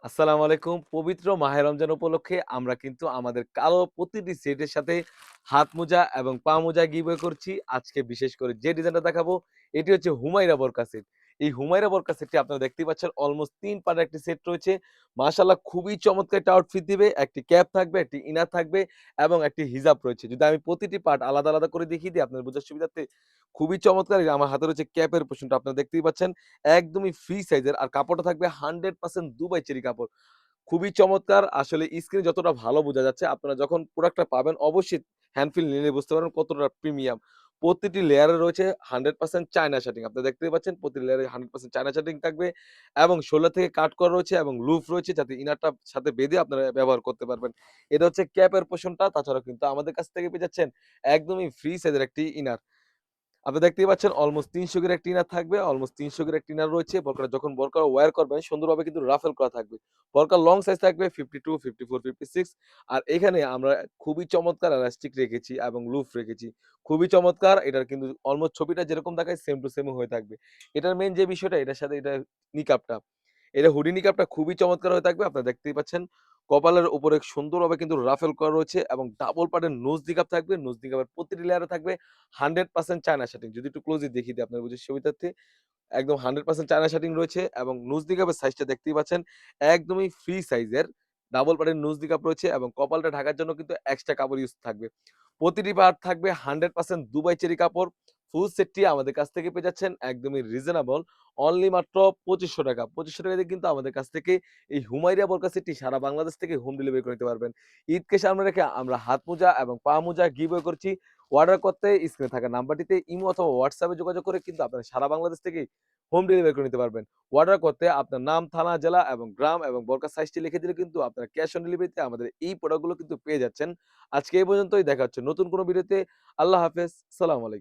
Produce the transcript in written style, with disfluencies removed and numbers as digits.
আসসালামু আলাইকুম। পবিত্র মাহে রমজান উপলক্ষে আমরা কিন্তু আমাদের কালো প্রতিটি সেটের সাথে হাত মোজা এবং পা মোজা গিভওয়ে করছি। আজকে বিশেষ করে যে ডিজাইনটা দেখাবো এটি হচ্ছে হুমায়রা বোরকা সেট। এই হুমায়রা বোরকা সেটটি আপনারা দেখতেই পাচ্ছেন অলমোস্ট ৩ পার্টের একটি সেট রয়েছে। মাশাআল্লাহ খুবই চমৎকার একটা আউটফিট দিবে। একটি ক্যাপ থাকবে, একটি ইনার থাকবে এবং একটি হিজাব রয়েছে। যদি আমি প্রতিটি পার্ট আলাদা, আলাদা করে দেখিয়ে দিই আপনার বোঝার সুবিধার্থে খুবই চমৎকার। এই যে আমার হাতে রয়েছে ক্যাপের পোরশনটা আপনারা দেখতেই পাচ্ছেন। একদমই ফ্রি সাইজের আর কাপড়টা থাকবে 100% দুবাই চেরি কাপড়। খুবই চমৎকার! আসলে স্ক্রিনে যতটা ভালো বোঝা যাচ্ছে, আপনারা যখন প্রোডাক্টটা পাবেন অবশ্যই হ্যান্ড ফিল নিলে বুঝতে পারবেন কতটা প্রিমিয়াম। প্রতিটি লেয়ারে রয়েছে 100% চায়না শাটিং। আপনারা দেখতেই পাচ্ছেন প্রতিটি লেয়ারে 100% চায়না শাটিং থাকবে এবং ১৬ থেকে কাট করা রয়েছে এবং লুফ রয়েছে যাতে ইনারটা সাথে বেঁধে আপনারা ব্যবহার করতে পারবেন। এটা হচ্ছে ক্যাপের পোরশনটা। তাছাড়াও কিন্তু আমাদের কাছ থেকে পেয়ে যাচ্ছেন একদমই ফ্রি সাইজের একটি ইনার। আপনি দেখতেই পাচ্ছেন অলমোস্ট ৩০০ গের একটি ইনার থাকবে। অলমোস্ট ৩০০ গের একটি ইনার রয়েছে। বোরকাটা যখন বোরকা ওয়্যার করবেন সুন্দরভাবে কিন্তু রাফেল করা থাকবে। বোরকার লং সাইজ থাকবে 52, 54, 56 আর এখানে আমরা খুবই চমৎকার এলাস্টিক রেখেছি এবং লুফ রেখেছি। খুবই চমৎকার! এটার কিন্তু অলমোস্ট ছবিটা যেরকম দেখায় সেম টু সেম হয়ে থাকবে। এটার মেইন যে বিষয়টা এটার সাথে এটা নিকাবটা। এটা হুডি নিকাবটা খুবই চমৎকার হয়ে থাকবে। আপনারা দেখতেই পাচ্ছেন। কপালের উপরে সুন্দরভাবে কিন্তু রাফেল করা রয়েছে এবং ডাবল পার্টের নোজ নিকাব থাকবে। নোজ নিকাবের প্রতিটি লেয়ারে থাকবে 100% চায়না শাটিং। যদি একটু ক্লোজলি দেখিয়ে দিই আপনার বুঝার সুবিধার্থে। একদম 100% চায়না শাটিং রয়েছে এবং নোজ নিকাবের সাইজটা দেখতেই পাচ্ছেন। একদমই ফ্রি সাইজের ডাবল পার্টের নোজ নিকাব রয়েছে এবং কপালটা ঢাকার জন্য কিন্তু এক্সট্রা কাপড় ইউজ থাকবে। প্রতিটি পার্ট থাকবে 100% দুবাই চেরি কাপড়। ফুল সেটটি আমাদের কাছ থেকে পেয়ে যাচ্ছেন একদমই রিজনেবল অনলি মাত্র ৳২৫০০ ৳২৫০০ দিয়ে কিন্তু আমাদের কাছ থেকে এই হুমায়রা বোরকা সেটটি সারা বাংলাদেশ থেকে হোম ডেলিভারি করে নিতে পারবেন। ঈদকে সামনে রেখে আমরা হাত মোজা এবং পা মোজা গিভওয়ে করছি। অর্ডার করতে স্ক্রিনে থাকা নাম্বারটিতে ইমো অথবা হোয়াটসঅ্যাপে যোগাযোগ করে কিন্তু আপনারা সারা বাংলাদেশ থেকেই হোম ডেলিভারি করে নিতে পারবেন। অর্ডার করতে আপনার নাম, থানা, জেলা এবং গ্রাম এবং বোরকার সাইজটি লিখে দিলে কিন্তু আপনারা ক্যাশ অন ডেলিভারিতে আমাদের এই প্রোডাক্টগুলো কিন্তু পেয়ে যাচ্ছেন। আজকে এই পর্যন্তই দেখা হচ্ছে নতুন কোনো ভিডিওতে। আল্লাহ হাফেজ। সালামু আলাইকুম।